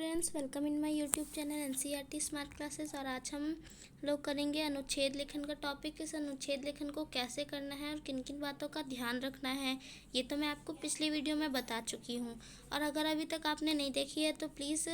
Friends, welcome in my YouTube channel NCERT smart classes. और आज हम लोग करेंगे अनुच्छेद लेखन का टॉपिक। इस अनुच्छेद लेखन को कैसे करना है और किन किन बातों का ध्यान रखना है, ये तो मैं आपको पिछली वीडियो में बता चुकी हूँ। और अगर अभी तक आपने नहीं देखी है तो प्लीज़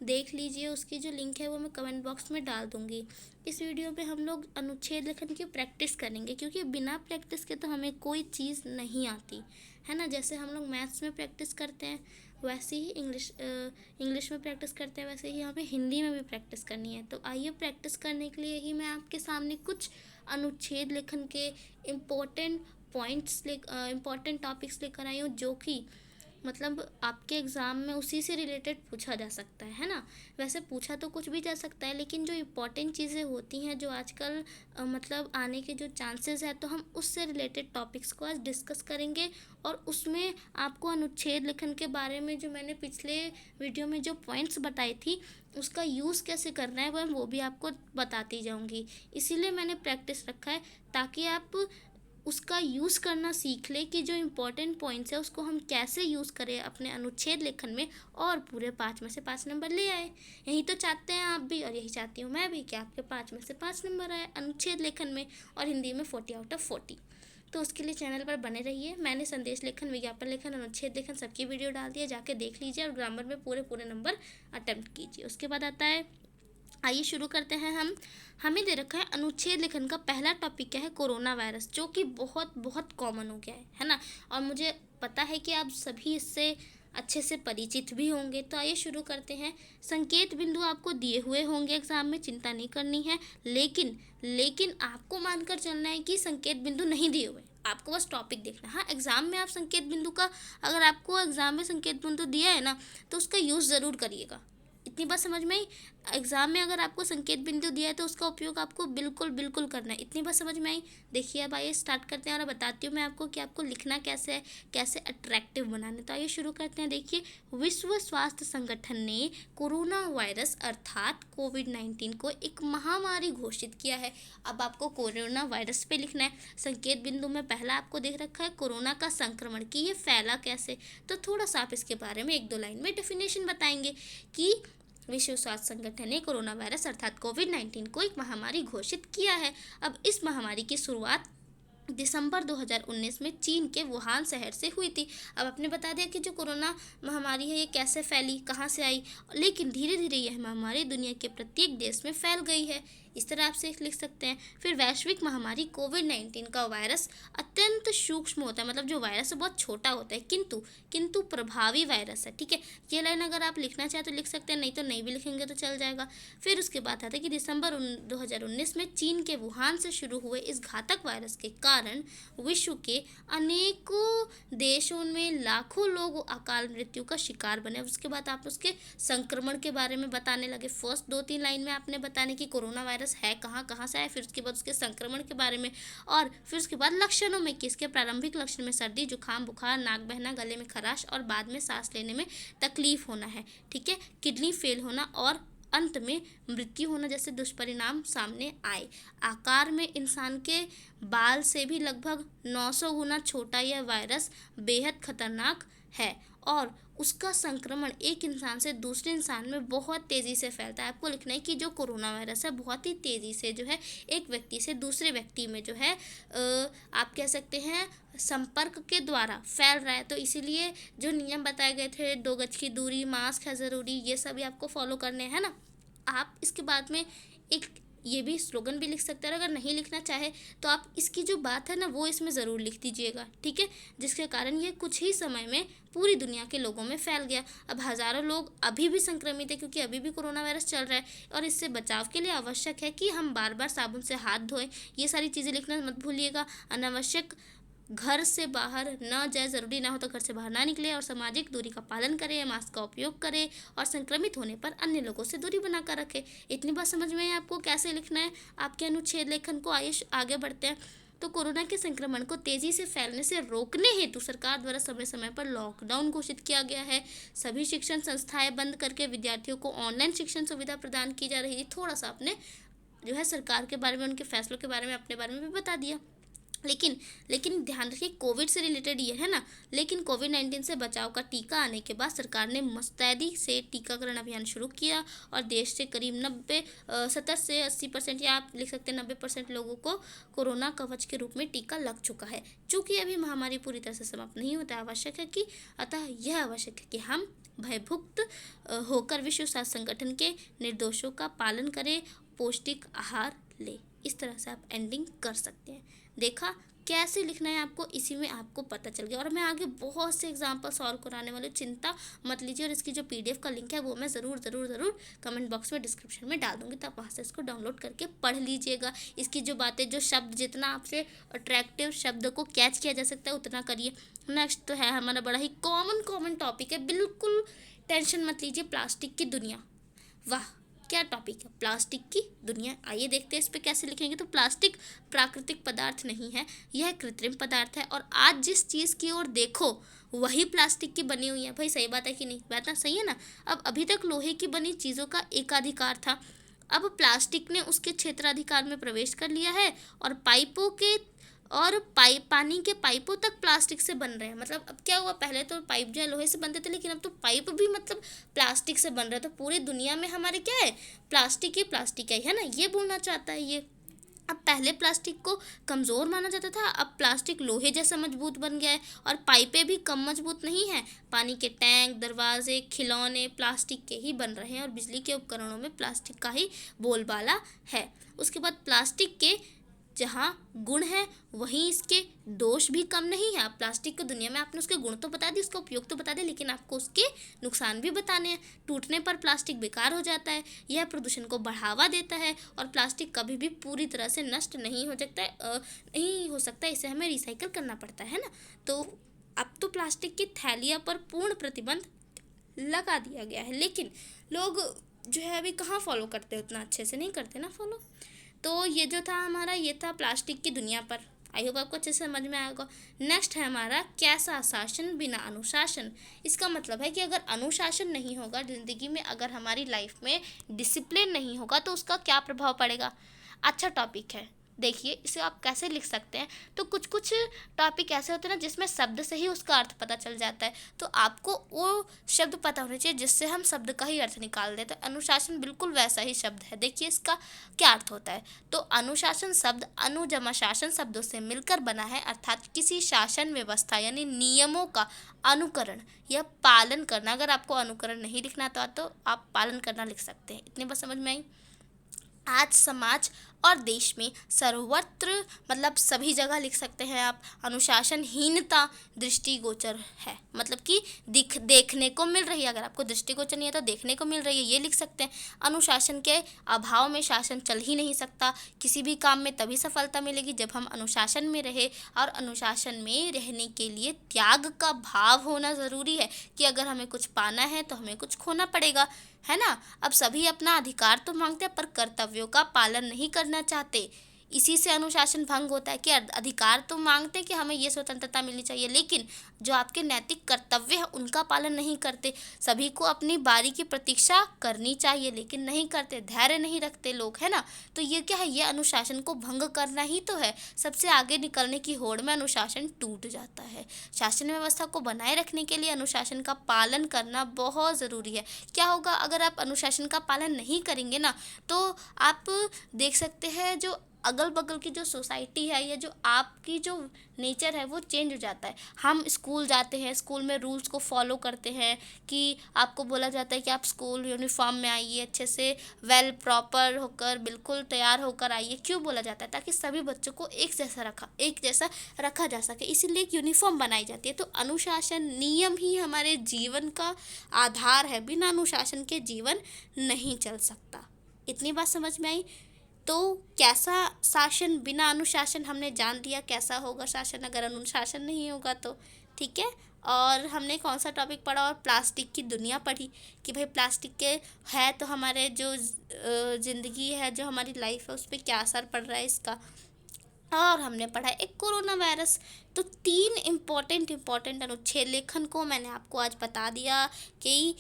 देख लीजिए, उसकी जो लिंक है वो मैं कमेंट बॉक्स में डाल दूँगी। इस वीडियो में हम लोग अनुच्छेद लेखन की प्रैक्टिस करेंगे, क्योंकि बिना प्रैक्टिस के तो हमें कोई चीज़ नहीं आती है ना। जैसे हम लोग मैथ्स में प्रैक्टिस करते हैं, वैसे ही इंग्लिश में प्रैक्टिस करते हैं, वैसे ही हमें हिंदी में भी प्रैक्टिस करनी है। तो आइए, प्रैक्टिस करने के लिए ही मैं आपके सामने कुछ अनुच्छेद लेखन के इम्पोर्टेंट इम्पोर्टेंट टॉपिक्स लेकर आई हूँ, जो कि मतलब आपके एग्ज़ाम में उसी से रिलेटेड पूछा जा सकता है ना। वैसे पूछा तो कुछ भी जा सकता है, लेकिन जो इम्पोर्टेंट चीज़ें होती हैं, जो आजकल मतलब आने के जो चांसेस है, तो हम उससे रिलेटेड टॉपिक्स को आज डिस्कस करेंगे। और उसमें आपको अनुच्छेद लेखन के बारे में जो मैंने पिछले वीडियो में जो पॉइंट्स बताई थी, उसका यूज़ कैसे करना है वो भी आपको बताती जाऊंगी। इसीलिए मैंने प्रैक्टिस रखा है, ताकि आप उसका यूज़ करना सीख ले कि जो इम्पोर्टेंट पॉइंट्स है उसको हम कैसे यूज़ करें अपने अनुच्छेद लेखन में, और पूरे 5 में से 5 नंबर ले आए। यही तो चाहते हैं आप भी, और यही चाहती हूँ मैं भी, कि आपके 5 में से 5 नंबर आए अनुच्छेद लेखन में, और हिंदी में 40/40। तो उसके लिए चैनल पर बने रहिए। मैंने संदेश लेखन, विज्ञापन लेखन, अनुच्छेद लेखन सबकी वीडियो डाल दी है, जाके देख लीजिए और ग्रामर में पूरे नंबर अटेम्प्ट कीजिए। उसके बाद आता है, आइए शुरू करते हैं। हमें दे रखा है अनुच्छेद लेखन का पहला टॉपिक क्या है, कोरोना वायरस, जो कि बहुत बहुत कॉमन हो गया है ना। और मुझे पता है कि आप सभी इससे अच्छे से परिचित भी होंगे। तो आइए शुरू करते हैं। संकेत बिंदु आपको दिए हुए होंगे एग्जाम में, चिंता नहीं करनी है। लेकिन आपको मानकर चलना है कि संकेत बिंदु नहीं दिए हुए, आपको बस टॉपिक देखना। हाँ, एग्जाम में आप संकेत बिंदु का, अगर आपको एग्जाम में संकेत बिंदु दिया है ना, तो उसका यूज़ ज़रूर करिएगा। इतनी बात समझ में आई। एग्जाम में अगर आपको संकेत बिंदु दिया है तो उसका उपयोग आपको बिल्कुल करना है। इतनी बात समझ में आई। देखिए, अब आइए स्टार्ट करते हैं और बताती हूँ मैं आपको कि आपको लिखना कैसे है, कैसे अट्रैक्टिव बनाना है। तो आइए शुरू करते हैं। देखिए, विश्व स्वास्थ्य संगठन ने कोरोना वायरस अर्थात कोविड-19 को एक महामारी घोषित किया है। अब आपको कोरोना वायरस पे लिखना है। संकेत बिंदु में पहला आपको देख रखा है कोरोना का संक्रमण, कि ये फैला कैसे। तो थोड़ा सा आप इसके बारे में 1-2 लाइन में डेफिनेशन बताएंगे कि विश्व स्वास्थ्य संगठन ने कोरोना वायरस अर्थात कोविड-19 को एक महामारी घोषित किया है। अब इस महामारी की शुरुआत दिसंबर 2019 में चीन के वुहान शहर से हुई थी। अब आपने बता दिया कि जो कोरोना महामारी है ये कैसे फैली, कहाँ से आई, लेकिन धीरे धीरे यह महामारी दुनिया के प्रत्येक देश में फैल गई है। इस तरह आपसे लिख सकते हैं। फिर वैश्विक महामारी कोविड-19 का वायरस अत्यंत सूक्ष्म होता है, मतलब जो वायरस है बहुत छोटा होता है, किंतु प्रभावी वायरस है। ठीक है, ये लाइन अगर आप लिखना चाहें तो लिख सकते हैं, नहीं तो नहीं भी लिखेंगे तो चल जाएगा। फिर उसके बाद आता है कि दिसंबर 2019 में चीन के वुहान से शुरू हुए इस घातक वायरस के कारण विश्व के अनेकों देशों में लाखों लोग अकाल मृत्यु का शिकार बने। उसके बाद आप उसके संक्रमण के बारे में बताने लगे। फर्स्ट 2-3 लाइन में आपने बताने की कोरोना वायरस है कहाँ से आया, फिर उसके बाद उसके संक्रमण के बारे में, और फिर उसके बाद लक्षणों में कि इसके प्रारंभिक लक्षण में सर्दी, जुकाम, बुखार, नाक बहना, गले में खराश और बाद में सांस लेने में तकलीफ होना है। ठीक है, किडनी फेल होना और अंत में मृत्यु होना जैसे दुष्परिणाम सामने आए। आकार में इंसान के बाल से भी लगभग 900 गुना छोटा यह वायरस बेहद खतरनाक है, और उसका संक्रमण एक इंसान से दूसरे इंसान में बहुत तेज़ी से फैलता है। आपको लिखना है कि जो कोरोना वायरस है बहुत ही तेज़ी से जो है एक व्यक्ति से दूसरे व्यक्ति में जो है आप कह सकते हैं संपर्क के द्वारा फैल रहा है। तो इसीलिए जो नियम बताए गए थे, 2 गज की दूरी, मास्क है ज़रूरी, ये सभी आपको फॉलो करने हैं ना। आप इसके बाद में एक ये भी स्लोगन भी लिख सकते हैं। अगर नहीं लिखना चाहे तो आप इसकी जो बात है ना वो इसमें ज़रूर लिख दीजिएगा। ठीक है, जिसके कारण ये कुछ ही समय में पूरी दुनिया के लोगों में फैल गया। अब हज़ारों लोग अभी भी संक्रमित है, क्योंकि अभी भी कोरोना वायरस चल रहा है, और इससे बचाव के लिए आवश्यक है कि हम बार बार साबुन से हाथ धोएं। ये सारी चीज़ें लिखना मत भूलिएगा। अनावश्यक घर से बाहर न जाए, ज़रूरी ना हो तो घर से बाहर ना निकले, और सामाजिक दूरी का पालन करें, मास्क का उपयोग करें, और संक्रमित होने पर अन्य लोगों से दूरी बनाकर रखें। इतनी बात समझ में है आपको कैसे लिखना है आपके अनुच्छेद लेखन को। आइए आगे बढ़ते हैं। तो कोरोना के संक्रमण को तेज़ी से फैलने से रोकने हेतु सरकार द्वारा समय समय पर लॉकडाउन घोषित किया गया है। सभी शिक्षण संस्थाएं बंद करके विद्यार्थियों को ऑनलाइन शिक्षण सुविधा प्रदान की जा रही है। थोड़ा सा आपने जो है सरकार के बारे में, उनके फैसलों के बारे में, अपने बारे में भी बता दिया। लेकिन लेकिन ध्यान रखिए, कोविड से रिलेटेड ये है ना। लेकिन कोविड-19 से बचाव का टीका आने के बाद सरकार ने मुस्तैदी से टीकाकरण अभियान शुरू किया और देश से करीब 70 से 80% या आप लिख सकते हैं 90% लोगों को कोरोना कवच के रूप में टीका लग चुका है। चूँकि अभी महामारी पूरी तरह से समाप्त नहीं होता, आवश्यक है कि अतः यह आवश्यक है कि हम भयभुक्त होकर विश्व स्वास्थ्य संगठन के निर्देशों का पालन करें, पौष्टिक आहार लें। इस तरह से आप एंडिंग कर सकते हैं। देखा कैसे लिखना है आपको, इसी में आपको पता चल गया। और मैं आगे बहुत से एग्जाम्पल सॉल्व कराने वाली, चिंता मत लीजिए। और इसकी जो PDF का लिंक है वो मैं ज़रूर कमेंट बॉक्स में डिस्क्रिप्शन में डाल दूँगी, तो आप वहाँ से इसको डाउनलोड करके पढ़ लीजिएगा। इसकी जो बातें, जो शब्द, जितना आपसे अट्रैक्टिव शब्द को कैच किया जा सकता है उतना करिए। नेक्स्ट तो है हमारा बड़ा ही कॉमन टॉपिक है, बिल्कुल टेंशन मत लीजिए, प्लास्टिक की दुनिया। वाह क्या टॉपिक है, प्लास्टिक की दुनिया। आइए देखते हैं इस पे कैसे लिखेंगे। तो प्लास्टिक प्राकृतिक पदार्थ नहीं है, यह कृत्रिम पदार्थ है। और आज जिस चीज़ की ओर देखो वही प्लास्टिक की बनी हुई है। भाई सही बात है कि नहीं? बात ना सही है ना। अब अभी तक लोहे की बनी चीज़ों का एकाधिकार था, अब प्लास्टिक ने उसके क्षेत्राधिकार में प्रवेश कर लिया है और पानी के पाइपों तक प्लास्टिक से बन रहे हैं। मतलब अब क्या हुआ, पहले तो पाइप जो है लोहे से बनते थे, लेकिन अब तो पाइप भी मतलब प्लास्टिक से बन रहे हैं। तो पूरी दुनिया में हमारे क्या है, प्लास्टिक है ना, ये बोलना चाहता है ये। अब पहले प्लास्टिक को कमज़ोर माना जाता था, अब प्लास्टिक लोहे जैसा मजबूत बन गया है। और पाइपें भी कम मजबूत नहीं हैं, पानी के टैंक, दरवाजे, खिलौने प्लास्टिक के ही बन रहे हैं और बिजली के उपकरणों में प्लास्टिक का ही बोलबाला है। उसके बाद प्लास्टिक के जहाँ गुण है वहीं इसके दोष भी कम नहीं है। आप प्लास्टिक की दुनिया में आपने उसके गुण तो बता दिए, उसका उपयोग तो बता दिया, लेकिन आपको उसके नुकसान भी बताने हैं। टूटने पर प्लास्टिक बेकार हो जाता है, यह प्रदूषण को बढ़ावा देता है और प्लास्टिक कभी भी पूरी तरह से नष्ट नहीं हो सकता, इसे हमें रिसाइकल करना पड़ता है ना। तो अब तो प्लास्टिक की थैलियाँ पर पूर्ण प्रतिबंध लगा दिया गया है, लेकिन लोग जो है अभी कहाँ फॉलो करते हैं, उतना अच्छे से नहीं करते ना फॉलो। तो ये जो था हमारा, ये था प्लास्टिक की दुनिया पर। आई होप आपको अच्छे से समझ में आएगा। नेक्स्ट है हमारा कैसा शासन बिना अनुशासन। इसका मतलब है कि अगर अनुशासन नहीं होगा ज़िंदगी में, अगर हमारी लाइफ में डिसिप्लिन नहीं होगा तो उसका क्या प्रभाव पड़ेगा। अच्छा टॉपिक है, देखिए इसे आप कैसे लिख सकते हैं। तो कुछ टॉपिक ऐसे होते हैं ना जिसमें शब्द से ही उसका अर्थ पता चल जाता है, तो आपको वो शब्द पता होने चाहिए जिससे हम शब्द का ही अर्थ निकाल दें। तो अनुशासन बिल्कुल वैसा ही शब्द है। देखिए इसका क्या अर्थ होता है। तो अनुशासन शब्द अनु जमा शासन शब्दों से मिलकर बना है, अर्थात किसी शासन व्यवस्था यानी नियमों का अनुकरण या पालन करना। अगर आपको अनुकरण नहीं लिखना तो आप पालन करना लिख सकते हैं। इतनी बात समझ में आई। आज समाज और देश में सर्वत्र मतलब सभी जगह लिख सकते हैं आप, अनुशासनहीनता दृष्टिगोचर है। मतलब कि देखने को मिल रही है। अगर आपको दृष्टिगोचर नहीं है तो देखने को मिल रही है, ये लिख सकते हैं। अनुशासन के अभाव में शासन चल ही नहीं सकता। किसी भी काम में तभी सफलता मिलेगी जब हम अनुशासन में रहे, और अनुशासन में रहने के लिए त्याग का भाव होना ज़रूरी है कि अगर हमें कुछ पाना है तो हमें कुछ खोना पड़ेगा, है ना। अब सभी अपना अधिकार तो मांगते हैं पर कर्तव्यों का पालन नहीं करना चाहते, इसी से अनुशासन भंग होता है। कि अधिकार तो मांगते कि हमें ये स्वतंत्रता मिलनी चाहिए, लेकिन जो आपके नैतिक कर्तव्य है उनका पालन नहीं करते। सभी को अपनी बारी की प्रतीक्षा करनी चाहिए लेकिन नहीं करते, धैर्य नहीं रखते लोग, है ना। तो ये क्या है, ये अनुशासन को भंग करना ही तो है। सबसे आगे निकलने की होड़ में अनुशासन टूट जाता है। शासन व्यवस्था को बनाए रखने के लिए अनुशासन का पालन करना बहुत ज़रूरी है। क्या होगा अगर आप अनुशासन का पालन नहीं करेंगे ना, तो आप देख सकते हैं जो अगल बगल की जो सोसाइटी है या जो आपकी जो नेचर है वो चेंज हो जाता है। हम स्कूल जाते हैं, स्कूल में रूल्स को फॉलो करते हैं कि आपको बोला जाता है कि आप स्कूल यूनिफॉर्म में आइए, अच्छे से वेल प्रॉपर होकर बिल्कुल तैयार होकर आइए। क्यों बोला जाता है? ताकि सभी बच्चों को एक जैसा रखा जा सके, इसीलिए एक यूनिफॉर्म बनाई जाती है। तो अनुशासन नियम ही हमारे जीवन का आधार है, बिना अनुशासन के जीवन नहीं चल सकता। इतनी बात समझ में आई। तो कैसा शासन बिना अनुशासन हमने जान लिया कैसा होगा शासन अगर अनुशासन नहीं होगा तो, ठीक है। और हमने कौन सा टॉपिक पढ़ा, और प्लास्टिक की दुनिया पढ़ी कि भाई प्लास्टिक के है तो हमारे जो ज़िंदगी है, जो हमारी लाइफ है उस पर क्या असर पड़ रहा है इसका। और हमने पढ़ा एक कोरोना वायरस। तो 3 इम्पॉर्टेंट अनुच्छेद लेखन को मैंने आपको आज बता दिया कि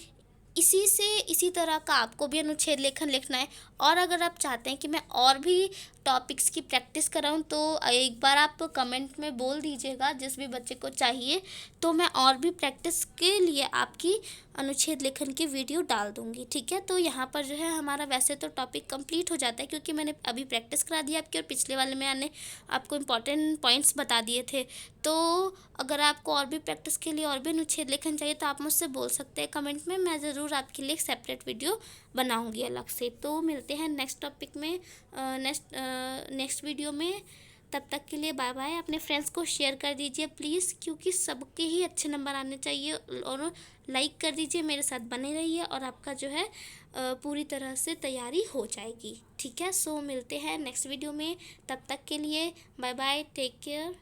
इसी तरह का आपको भी अनुच्छेद लेखन लिखना है। और अगर आप चाहते हैं कि मैं और भी टॉपिक्स की प्रैक्टिस कराऊं तो एक बार आप कमेंट में बोल दीजिएगा जिस भी बच्चे को चाहिए, तो मैं और भी प्रैक्टिस के लिए आपकी अनुच्छेद लेखन की वीडियो डाल दूंगी। ठीक है, तो यहाँ पर जो है हमारा वैसे तो टॉपिक कंप्लीट हो जाता है क्योंकि मैंने अभी प्रैक्टिस करा दी आपकी, और पिछले वाले में मैंने आपको इम्पॉर्टेंट पॉइंट्स बता दिए थे। तो अगर आपको और भी प्रैक्टिस के लिए और भी अनुच्छेद लेखन चाहिए तो आप मुझसे बोल सकते हैं कमेंट में, मैं ज़रूर आपके लिए एक सेपरेट वीडियो बनाऊंगी अलग से। तो मिलते हैं नेक्स्ट टॉपिक में, नेक्स्ट वीडियो में। तब तक के लिए बाय बाय। अपने फ्रेंड्स को शेयर कर दीजिए प्लीज़, क्योंकि सबके ही अच्छे नंबर आने चाहिए, और लाइक कर दीजिए, मेरे साथ बने रहिए और आपका जो है पूरी तरह से तैयारी हो जाएगी। ठीक है, सो मिलते हैं नेक्स्ट वीडियो में। तब तक के लिए बाय बाय, टेक केयर।